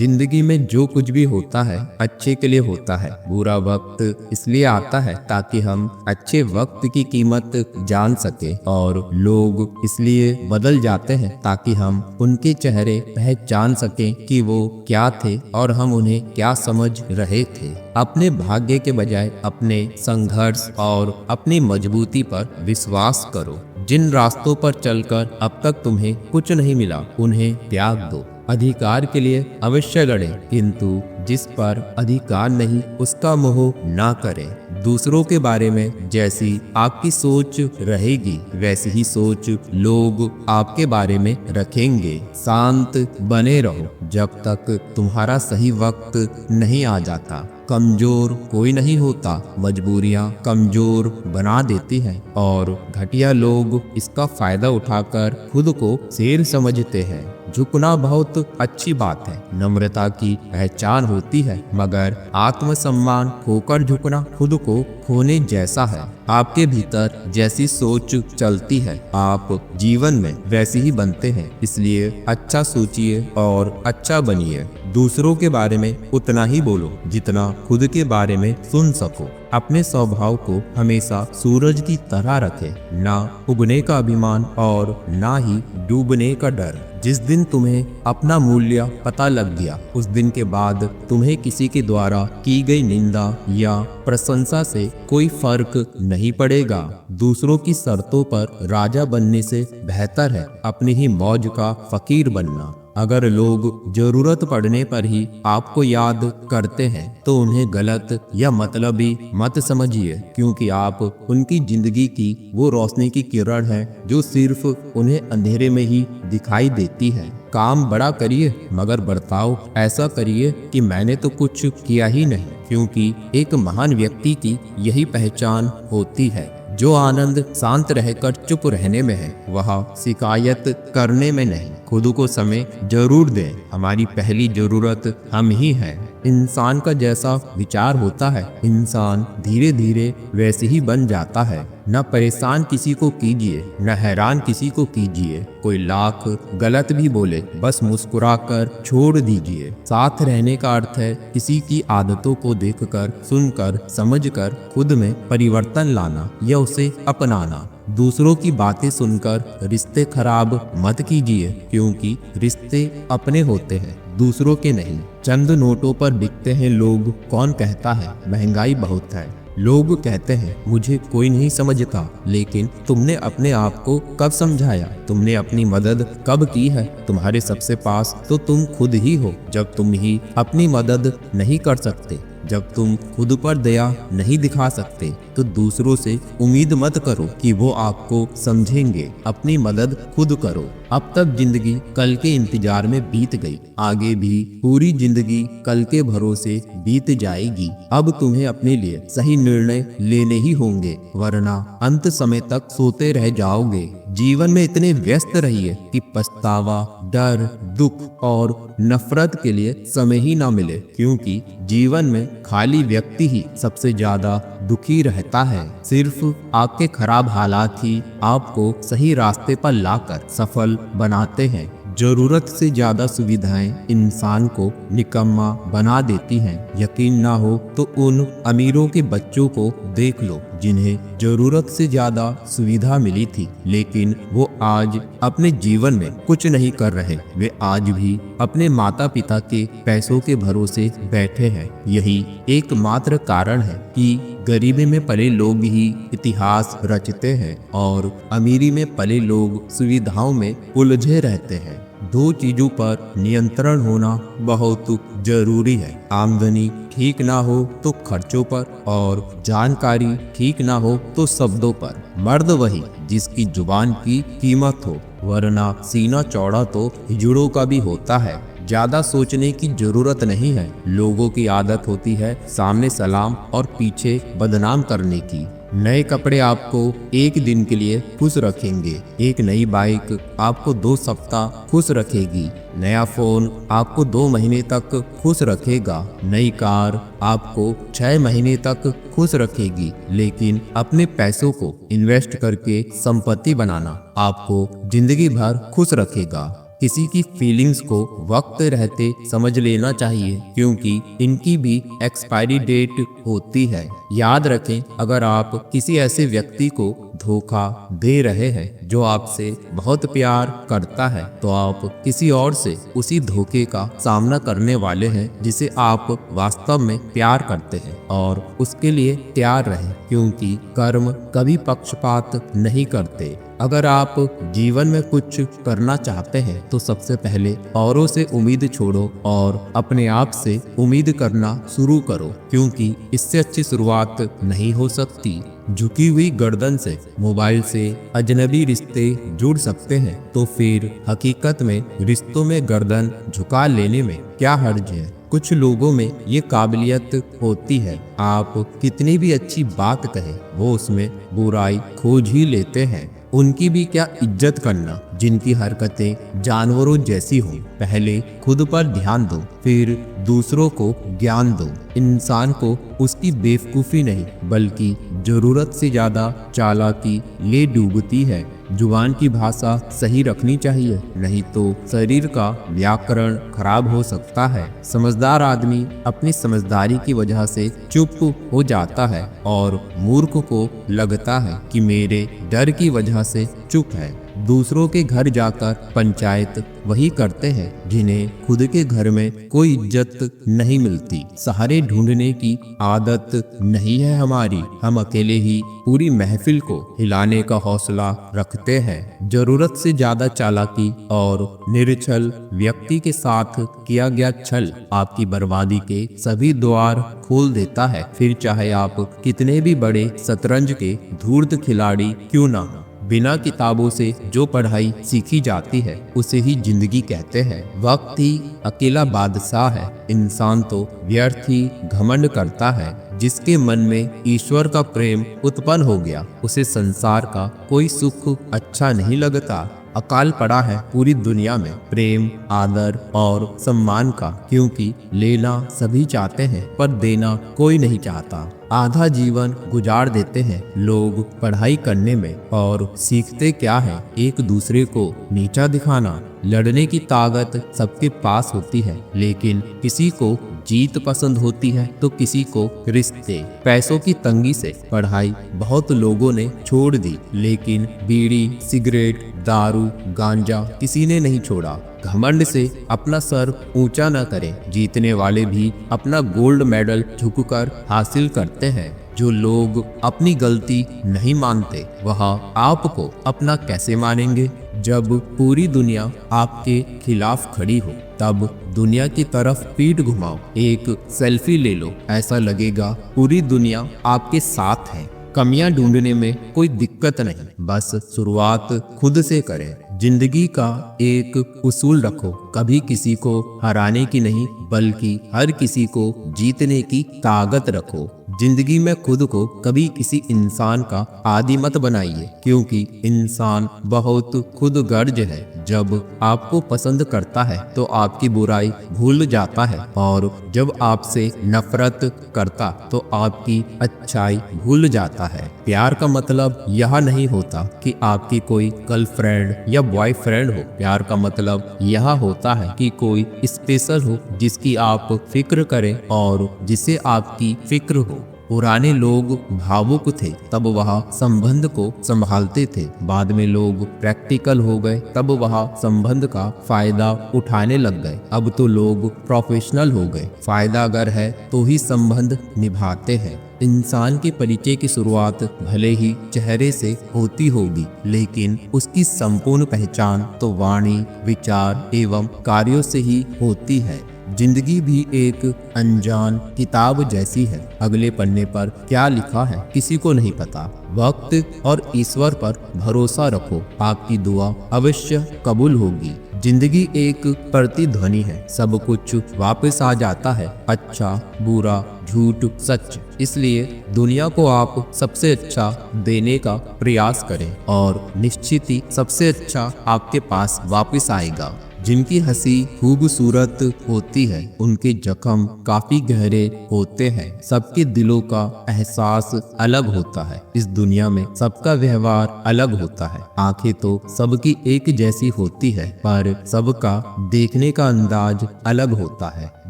जिंदगी में जो कुछ भी होता है अच्छे के लिए होता है। बुरा वक्त इसलिए आता है ताकि हम अच्छे वक्त की कीमत जान सके, और लोग इसलिए बदल जाते हैं ताकि हम उनके चेहरे पहचान सकें कि वो क्या थे और हम उन्हें क्या समझ रहे थे। अपने भाग्य के बजाय अपने संघर्ष और अपनी मजबूती पर विश्वास करो। जिन रास्तों पर चलकर अब तक तुम्हें कुछ नहीं मिला उन्हें त्याग दो। अधिकार के लिए अवश्य लड़ें, किंतु जिस पर अधिकार नहीं उसका मोह ना करें। दूसरों के बारे में जैसी आपकी सोच रहेगी वैसी ही सोच लोग आपके बारे में रखेंगे। शांत बने रहो जब तक तुम्हारा सही वक्त नहीं आ जाता। कमजोर कोई नहीं होता, मजबूरियां कमजोर बना देती हैं और घटिया लोग इसका फायदा उठाकर खुद को शेर समझते हैं। झुकना बहुत अच्छी बात है, नम्रता की पहचान होती है, मगर आत्मसम्मान खोकर झुकना खुद को खोने जैसा है। आपके भीतर जैसी सोच चलती है आप जीवन में वैसे ही बनते हैं, इसलिए अच्छा सोचिए और अच्छा बनिए। दूसरों के बारे में उतना ही बोलो जितना खुद के बारे में सुन सको। अपने स्वभाव को हमेशा सूरज की तरह रखें, ना उगने का अभिमान और ना ही डूबने का डर। जिस दिन तुम्हें अपना मूल्य पता लग गया उस दिन के बाद तुम्हें किसी के द्वारा की गई निंदा या प्रशंसा से कोई फर्क नहीं पड़ेगा। दूसरों की शर्तों पर राजा बनने से बेहतर है अपनी ही मौज का फकीर बनना। अगर लोग जरूरत पड़ने पर ही आपको याद करते हैं तो उन्हें गलत या मतलबी मत समझिए, क्योंकि आप उनकी जिंदगी की वो रोशनी की किरण है जो सिर्फ उन्हें अंधेरे में ही दिखाई देती है। काम बड़ा करिए मगर बर्ताव ऐसा करिए कि मैंने तो कुछ किया ही नहीं, क्योंकि एक महान व्यक्ति की यही पहचान होती है। जो आनंद शांत रहकर चुप रहने में है वह शिकायत करने में नहीं। खुद को समय जरूर दें, हमारी पहली जरूरत हम ही हैं। इंसान का जैसा विचार होता है इंसान धीरे धीरे वैसे ही बन जाता है। न परेशान किसी को कीजिए न हैरान किसी को कीजिए। कोई लाख गलत भी बोले बस मुस्कुराकर छोड़ दीजिए। साथ रहने का अर्थ है किसी की आदतों को देखकर, सुनकर, समझकर खुद में परिवर्तन लाना या उसे अपनाना। दूसरों की बातें सुनकर रिश्ते खराब मत कीजिए, क्योंकि रिश्ते अपने होते हैं दूसरों के नहीं। चंद नोटों पर बिकते हैं लोग, कौन कहता है महंगाई बहुत है। लोग कहते हैं मुझे कोई नहीं समझता, लेकिन तुमने अपने आप को कब समझाया? तुमने अपनी मदद कब की है? तुम्हारे सबसे पास तो तुम खुद ही हो। जब तुम ही अपनी मदद नहीं कर सकते, जब तुम खुद पर दया नहीं दिखा सकते, तो दूसरों से उम्मीद मत करो कि वो आपको समझेंगे। अपनी मदद खुद करो। अब तक जिंदगी कल के इंतजार में बीत गई, आगे भी पूरी जिंदगी कल के भरोसे बीत जाएगी। अब तुम्हें अपने लिए सही निर्णय लेने ही होंगे, वरना अंत समय तक सोते रह जाओगे। जीवन में इतने व्यस्त रहिए कि पछतावा, डर, दुख और नफरत के लिए समय ही ना मिले, क्योंकि जीवन में खाली व्यक्ति ही सबसे ज्यादा दुखी रहता है। सिर्फ आपके खराब हालात ही आपको सही रास्ते पर लाकर सफल बनाते हैं। जरूरत से ज्यादा सुविधाएं इंसान को निकम्मा बना देती हैं। यकीन ना हो तो उन अमीरों के बच्चों को देख लो जिन्हें जरूरत से ज्यादा सुविधा मिली थी, लेकिन वो आज अपने जीवन में कुछ नहीं कर रहे। वे आज भी अपने माता पिता के पैसों के भरोसे बैठे हैं। यही एकमात्र कारण है कि गरीबी में पले लोग ही इतिहास रचते हैं और अमीरी में पले लोग सुविधाओं में उलझे रहते हैं। दो चीजों पर नियंत्रण होना बहुत जरूरी है। आमदनी ठीक ना हो तो खर्चों पर, और जानकारी ठीक ना हो तो शब्दों पर। मर्द वही जिसकी जुबान की कीमत हो, वरना सीना चौड़ा तो हिजड़ों का भी होता है। ज्यादा सोचने की जरूरत नहीं है। लोगों की आदत होती है सामने सलाम और पीछे बदनाम करने की। नए कपड़े आपको एक दिन के लिए खुश रखेंगे, एक नई बाइक आपको 2 सप्ताह खुश रखेगी, नया फोन आपको 2 महीने तक खुश रखेगा, नई कार आपको 6 महीने तक खुश रखेगी। लेकिन अपने पैसों को इन्वेस्ट करके संपत्ति बनाना आपको जिंदगी भर खुश रखेगा। किसी की फीलिंग्स को वक्त रहते समझ लेना चाहिए, क्योंकि इनकी भी एक्सपायरी डेट होती है। याद रखें, अगर आप किसी ऐसे व्यक्ति को धोखा दे रहे हैं जो आपसे बहुत प्यार करता है, तो आप किसी और से उसी धोखे का सामना करने वाले हैं जिसे आप वास्तव में प्यार करते हैं, और उसके लिए तैयार रहें, क्योंकि कर्म कभी पक्षपात नहीं करते। अगर आप जीवन में कुछ करना चाहते हैं तो सबसे पहले औरों से उम्मीद छोड़ो और अपने आप से उम्मीद करना शुरू करो, क्योंकि इससे अच्छी शुरुआत नहीं हो सकती। झुकी हुई गर्दन से मोबाइल से अजनबी रिश्ते जुड़ सकते हैं, तो फिर हकीकत में रिश्तों में गर्दन झुका लेने में क्या हर्ज है। कुछ लोगों में ये काबिलियत होती है, आप कितनी भी अच्छी बात कहें वो उसमें बुराई खोज ही लेते हैं। उनकी भी क्या इज्जत करना जिनकी हरकतें जानवरों जैसी हों। पहले खुद पर ध्यान दो, फिर दूसरों को ज्ञान दो। इंसान को उसकी बेवकूफ़ी नहीं बल्कि जरूरत से ज़्यादा चालाकी ले डूबती है। जुबान की भाषा सही रखनी चाहिए, नहीं तो शरीर का व्याकरण खराब हो सकता है। समझदार आदमी अपनी समझदारी की वजह से चुप हो जाता है और मूर्ख को लगता है कि मेरे डर की वजह से चुप है। दूसरों के घर जाकर पंचायत वही करते हैं जिन्हें खुद के घर में कोई इज्जत नहीं मिलती। सहारे ढूंढने की आदत नहीं है हमारी, हम अकेले ही पूरी महफिल को हिलाने का हौसला रखते हैं। जरूरत से ज्यादा चालाकी और निरछल व्यक्ति के साथ किया गया छल आपकी बर्बादी के सभी द्वार खोल देता है, फिर चाहे आप कितने भी बड़े शतरंज के धूर्त खिलाड़ी क्यों ना हो। बिना किताबों से जो पढ़ाई सीखी जाती है उसे ही जिंदगी कहते हैं। वक्त ही अकेला बादशाह है, इंसान तो व्यर्थ ही घमंड करता है। जिसके मन में ईश्वर का प्रेम उत्पन्न हो गया उसे संसार का कोई सुख अच्छा नहीं लगता। अकाल पड़ा है पूरी दुनिया में प्रेम, आदर और सम्मान का, क्योंकि लेना सभी चाहते हैं पर देना कोई नहीं चाहता। आधा जीवन गुजार देते हैं लोग पढ़ाई करने में, और सीखते क्या है? एक दूसरे को नीचा दिखाना। लड़ने की ताकत सबके पास होती है, लेकिन किसी को जीत पसंद होती है तो किसी को रिश्ते। पैसों की तंगी से पढ़ाई बहुत लोगों ने छोड़ दी, लेकिन बीड़ी, सिगरेट, दारू, गांजा किसी ने नहीं छोड़ा। घमंड से अपना सर ऊंचा न करें, जीतने वाले भी अपना गोल्ड मेडल झुककर हासिल करते हैं। जो लोग अपनी गलती नहीं मानते वह आपको अपना कैसे मानेंगे? जब पूरी दुनिया आपके खिलाफ खड़ी हो तब दुनिया की तरफ पीठ घुमाओ, एक सेल्फी ले लो, ऐसा लगेगा पूरी दुनिया आपके साथ है। कमियां ढूंढने में कोई दिक्कत नहीं, बस शुरुआत खुद से करें। जिंदगी का एक उसूल रखो, कभी किसी को हराने की नहीं बल्कि हर किसी को जीतने की ताकत रखो। जिंदगी में खुद को कभी किसी इंसान का आदी मत बनाइए, क्योंकि इंसान बहुत खुदगर्ज है। जब आपको पसंद करता है तो आपकी बुराई भूल जाता है, और जब आपसे नफरत करता तो आपकी अच्छाई भूल जाता है। प्यार का मतलब यह नहीं होता कि आपकी कोई गर्लफ्रेंड या बॉयफ्रेंड हो। प्यार का मतलब यह होता है कि कोई स्पेशल हो जिसकी आप फिक्र करें और जिसे आपकी फिक्र हो। पुराने लोग भावुक थे तब वह संबंध को संभालते थे, बाद में लोग प्रैक्टिकल हो गए तब वह संबंध का फायदा उठाने लग गए। अब तो लोग प्रोफेशनल हो गए, फायदा अगर है तो ही संबंध निभाते हैं। इंसान के परिचय की शुरुआत भले ही चेहरे से होती होगी, लेकिन उसकी संपूर्ण पहचान तो वाणी, विचार एवं कार्यों से ही होती है। जिंदगी भी एक अनजान किताब जैसी है, अगले पन्ने पर क्या लिखा है किसी को नहीं पता। वक्त और ईश्वर पर भरोसा रखो, आपकी दुआ अवश्य कबूल होगी। जिंदगी एक प्रतिध्वनि है, सब कुछ वापस आ जाता है, अच्छा, बुरा, झूठ, सच। इसलिए दुनिया को आप सबसे अच्छा देने का प्रयास करें और निश्चित ही सबसे अच्छा आपके पास वापस आएगा। जिनकी हंसी खूबसूरत होती है उनके जख्म काफी गहरे होते हैं। सबके दिलों का एहसास अलग होता है। इस दुनिया में सबका व्यवहार अलग होता है। आंखें तो सबकी एक जैसी होती है पर सबका देखने का अंदाज अलग होता है।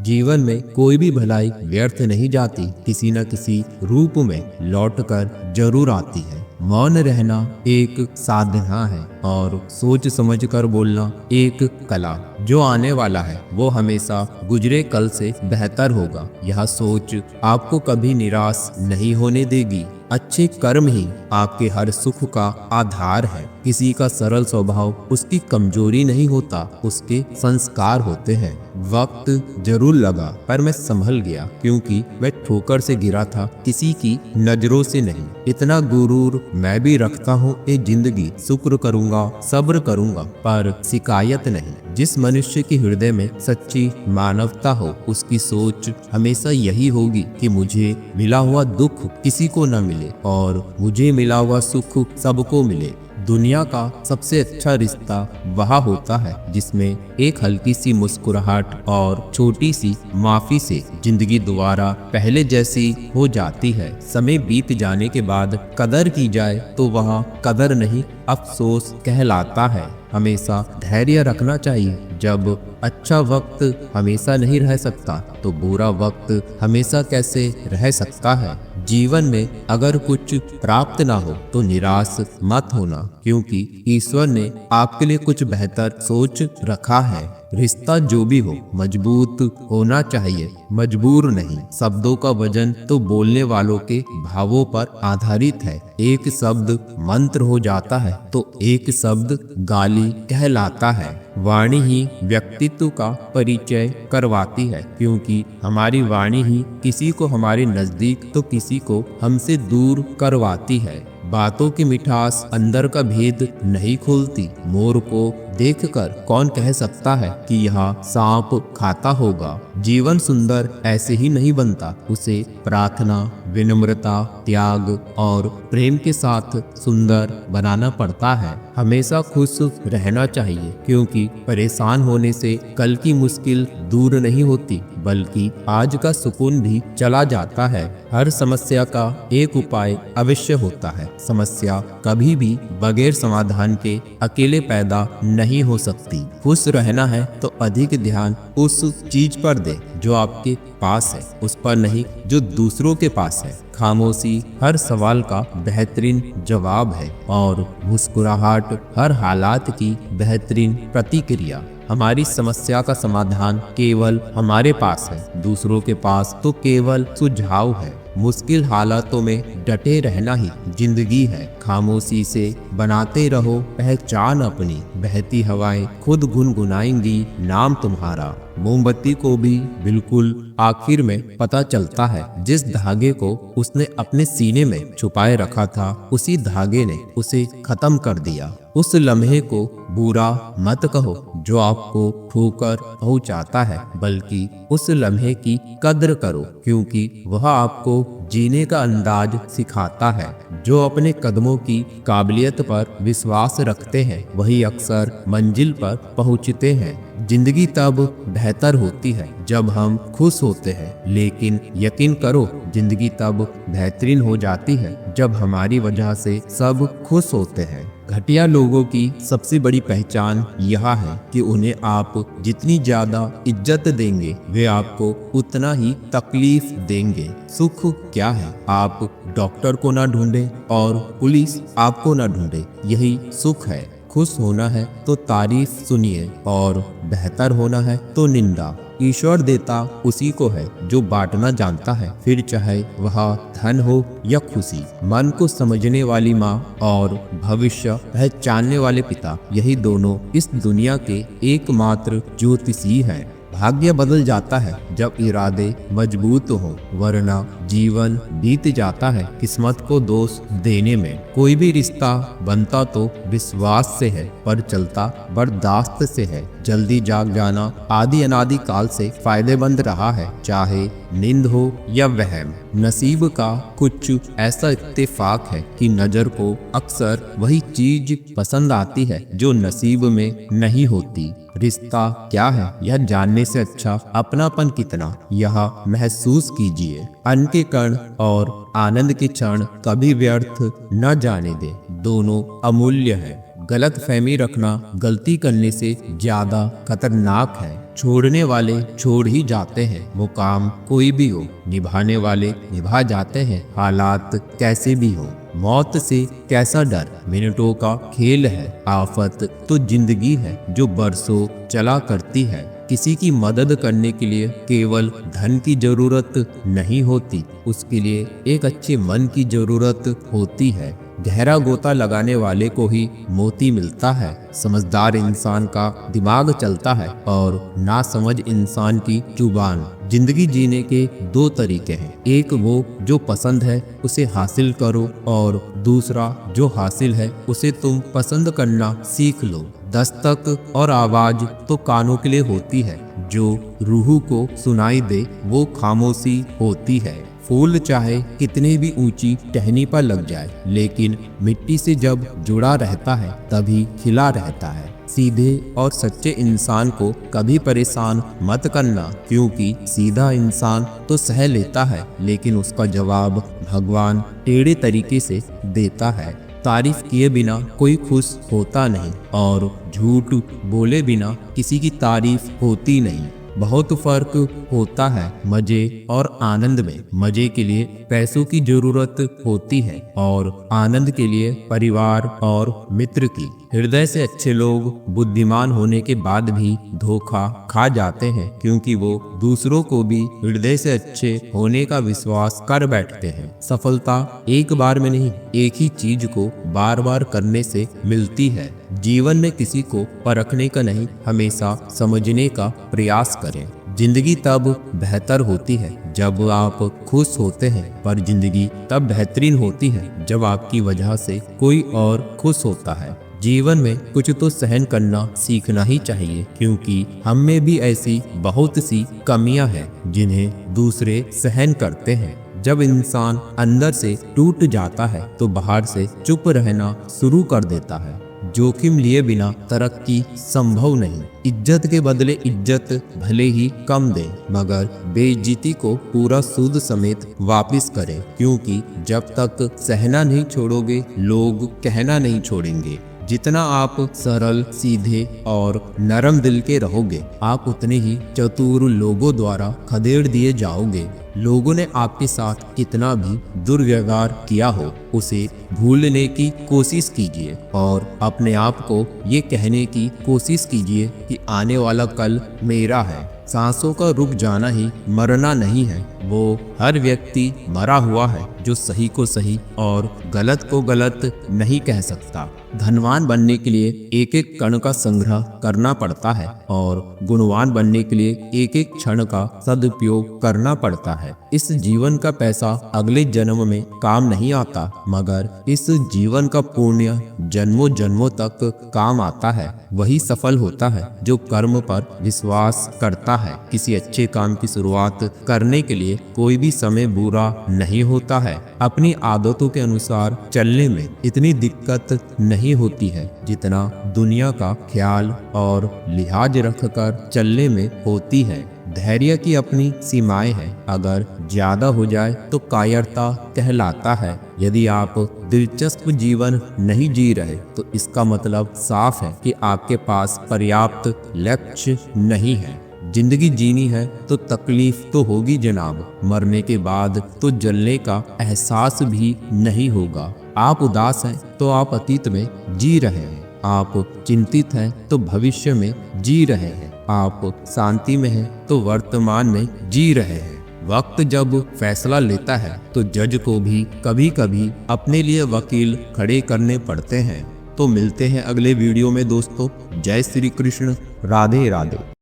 जीवन में कोई भी भलाई व्यर्थ नहीं जाती, किसी न किसी रूप में लौटकर जरूर आती है। मौन रहना एक साधना है और सोच समझ कर बोलना एक कला। जो आने वाला है वो हमेशा गुजरे कल से बेहतर होगा। यह सोच आपको कभी निराश नहीं होने देगी। अच्छे कर्म ही आपके हर सुख का आधार है। किसी का सरल स्वभाव उसकी कमजोरी नहीं होता, उसके संस्कार होते हैं। वक्त जरूर लगा पर मैं संभल गया, क्योंकि मैं ठोकर से गिरा था, किसी की नजरों से नहीं। इतना गुरूर मैं भी रखता हूँ, ये जिंदगी शुक्र करूँगा, सब्र करूँगा पर शिकायत नहीं। जिस मनुष्य के हृदय में सच्ची मानवता हो उसकी सोच हमेशा यही होगी कि मुझे मिला हुआ दुख किसी को न मिले और मुझे मिला हुआ सुख सबको मिले। दुनिया का सबसे अच्छा रिश्ता वह होता है जिसमें एक हल्की सी मुस्कुराहट और छोटी सी माफी से जिंदगी दोबारा पहले जैसी हो जाती है। समय बीत जाने के बाद कदर की जाए तो वह कदर नहीं अफसोस कहलाता है। हमेशा धैर्य रखना चाहिए। जब अच्छा वक्त हमेशा नहीं रह सकता तो बुरा वक्त हमेशा कैसे रह सकता है। जीवन में अगर कुछ प्राप्त ना हो तो निराश मत होना, क्योंकि ईश्वर ने आपके लिए कुछ बेहतर सोच रखा है। रिश्ता जो भी हो मजबूत होना चाहिए, मजबूर नहीं। शब्दों का वजन तो बोलने वालों के भावों पर आधारित है। एक शब्द मंत्र हो जाता है तो एक शब्द गाली कहलाता है। वाणी ही व्यक्तित्व का परिचय करवाती है, क्योंकि हमारी वाणी ही किसी को हमारे नजदीक तो किसी को हमसे दूर करवाती है। बातों की मिठास अंदर का भेद नहीं खोलती। मोर को देखकर कौन कह सकता है कि यह सांप खाता होगा। जीवन सुंदर ऐसे ही नहीं बनता, उसे प्रार्थना, विनम्रता, त्याग और प्रेम के साथ सुंदर बनाना पड़ता है। हमेशा खुश रहना चाहिए, क्योंकि परेशान होने से कल की मुश्किल दूर नहीं होती बल्कि आज का सुकून भी चला जाता है। हर समस्या का एक उपाय अवश्य होता है। समस्या कभी भी बगैर समाधान के अकेले पैदा नहीं हो सकती। खुश रहना है तो अधिक ध्यान उस चीज पर दे जो आपके पास है, उस पर नहीं जो दूसरों के पास है। खामोशी हर सवाल का बेहतरीन जवाब है और मुस्कुराहट हर हालात की बेहतरीन प्रतिक्रिया। हमारी समस्या का समाधान केवल हमारे पास है, दूसरों के पास तो केवल सुझाव है। मुश्किल हालातों में डटे रहना ही जिंदगी है। खामोशी से बनाते रहो पहचान अपनी। बहती हवाएं खुद गुनगुनाएंगी नाम तुम्हारा। मोमबत्ती को भी बिल्कुल आखिर में पता चलता है। जिस धागे को उसने अपने सीने में छुपाए रखा था उसी धागे ने उसे खत्म कर दिया। उस लम्हे को बुरा मत कहो जो आपको ठोकर पहुंचाता है, बल्कि उस लम्हे की कद्र करो, क्योंकि वह आपको जीने का अंदाज सिखाता है। जो अपने कदमों की काबिलियत पर विश्वास रखते हैं वही अक्सर मंजिल पर पहुंचते हैं। जिंदगी तब बेहतर होती है जब हम खुश होते हैं, लेकिन यकीन करो जिंदगी तब बेहतरीन हो जाती है जब हमारी वजह से सब खुश होते हैं। घटिया लोगों की सबसे बड़ी पहचान यह है कि उन्हें आप जितनी ज्यादा इज्जत देंगे वे आपको उतना ही तकलीफ देंगे। सुख क्या है? आप डॉक्टर को ना ढूंढे और पुलिस आपको ना ढूंढे, यही सुख है। खुश होना है तो तारीफ सुनिए और बेहतर होना है तो निंदा। ईश्वर देता उसी को है जो बांटना जानता है, फिर चाहे वह धन हो या खुशी। मन को समझने वाली माँ और भविष्य पहचानने वाले पिता, यही दोनों इस दुनिया के एकमात्र ज्योतिषी हैं। भाग्य बदल जाता है जब इरादे मजबूत हो, वरना जीवन बीत जाता है किस्मत को दोष देने में। कोई भी रिश्ता बनता तो विश्वास से है, पर चलता बर्दाश्त से है। जल्दी जाग जाना आदि अनादि काल से फायदेमंद रहा है, चाहे नींद हो या वहम। नसीब का कुछ ऐसा इत्तेफाक है कि नजर को अक्सर वही चीज पसंद आती है जो नसीब में नहीं होती। रिश्ता क्या है यह जानने से अच्छा अपनापन कितना यह महसूस कीजिए। अन्न के कण और आनंद के क्षण कभी व्यर्थ न जाने दे, दोनों अमूल्य है। गलत फहमी रखना गलती करने से ज्यादा खतरनाक है। छोड़ने वाले छोड़ ही जाते हैं, वो काम कोई भी हो। निभाने वाले निभा जाते हैं, हालात कैसे भी हो। मौत से कैसा डर, मिनटों का खेल है। आफत तो जिंदगी है जो बरसों चला करती है। किसी की मदद करने के लिए केवल धन की जरूरत नहीं होती, उसके लिए एक अच्छे मन की जरूरत होती है। गहरा गोता लगाने वाले को ही मोती मिलता है। समझदार इंसान का दिमाग चलता है और नासमझ इंसान की जुबान। जिंदगी जीने के दो तरीके हैं, एक वो जो पसंद है उसे हासिल करो और दूसरा जो हासिल है उसे तुम पसंद करना सीख लो। दस्तक और आवाज तो कानों के लिए होती है, जो रूह को सुनाई दे वो खामोशी होती है। फूल चाहे कितने भी ऊंची टहनी पर लग जाए, लेकिन मिट्टी से जब जुड़ा रहता है तभी खिला रहता है। सीधे और सच्चे इंसान को कभी परेशान मत करना, क्योंकि सीधा इंसान तो सह लेता है लेकिन उसका जवाब भगवान टेढ़े तरीके से देता है। तारीफ किए बिना कोई खुश होता नहीं और झूठ बोले बिना किसी की तारीफ होती नहीं। बहुत फर्क होता है मजे और आनंद में। मजे के लिए पैसों की जरूरत होती है और आनंद के लिए परिवार और मित्र की। हृदय से अच्छे लोग बुद्धिमान होने के बाद भी धोखा खा जाते हैं, क्योंकि वो दूसरों को भी हृदय से अच्छे होने का विश्वास कर बैठते हैं। सफलता एक बार में नहीं, एक ही चीज को बार बार करने से मिलती है। जीवन में किसी को परखने का नहीं, हमेशा समझने का प्रयास करें। जिंदगी तब बेहतर होती है जब आप खुश होते हैं, पर जिंदगी तब बेहतरीन होती है जब आपकी वजह से कोई और खुश होता है। जीवन में कुछ तो सहन करना सीखना ही चाहिए, क्योंकि हम में भी ऐसी बहुत सी कमियां हैं जिन्हें दूसरे सहन करते हैं। जब इंसान अंदर से टूट जाता है तो बाहर से चुप रहना शुरू कर देता है। जोखिम लिए बिना तरक्की संभव नहीं। इज्जत के बदले इज्जत भले ही कम दे, मगर बेइज्जती को पूरा सूद समेत वापस करें, क्योंकि जब तक सहना नहीं छोड़ोगे लोग कहना नहीं छोड़ेंगे। जितना आप सरल, सीधे और नरम दिल के रहोगे, आप उतने ही चतुर लोगों द्वारा खदेड़ दिए जाओगे। लोगों ने आपके साथ कितना भी दुर्व्यवहार किया हो, उसे भूलने की कोशिश कीजिए और अपने आप को ये कहने की कोशिश कीजिए कि आने वाला कल मेरा है। सांसों का रुक जाना ही मरना नहीं है, वो हर व्यक्ति मरा हुआ है जो सही को सही और गलत को गलत नहीं कह सकता। धनवान बनने के लिए एक एक कण का संग्रह करना पड़ता है और गुणवान बनने के लिए एक एक क्षण का सदुपयोग करना पड़ता है। इस जीवन का पैसा अगले जन्म में काम नहीं आता, मगर इस जीवन का पुण्य जन्मों जन्मों तक काम आता है। वही सफल होता है जो कर्म पर विश्वास करता है। किसी अच्छे काम की शुरुआत करने के लिए कोई भी समय बुरा नहीं होता है। अपनी आदतों के अनुसार चलने में इतनी दिक्कत नहीं होती है जितना दुनिया का ख्याल और लिहाज रखकर चलने में होती है। धैर्य की अपनी सीमाएं हैं, अगर ज्यादा हो जाए तो कायरता कहलाता है। यदि आप दिलचस्प जीवन नहीं जी रहे तो इसका मतलब साफ है कि आपके पास पर्याप्त लक्ष्य नहीं है। जिंदगी जीनी है तो तकलीफ तो होगी जनाब, मरने के बाद तो जलने का एहसास भी नहीं होगा। आप उदास हैं तो आप अतीत में जी रहे हैं, आप चिंतित हैं तो भविष्य में जी रहे हैं, आप शांति में हैं तो वर्तमान में जी रहे हैं। वक्त जब फैसला लेता है तो जज को भी कभी कभी अपने लिए वकील खड़े करने पड़ते हैं। तो मिलते हैं अगले वीडियो में दोस्तों। जय श्री कृष्ण, राधे राधे।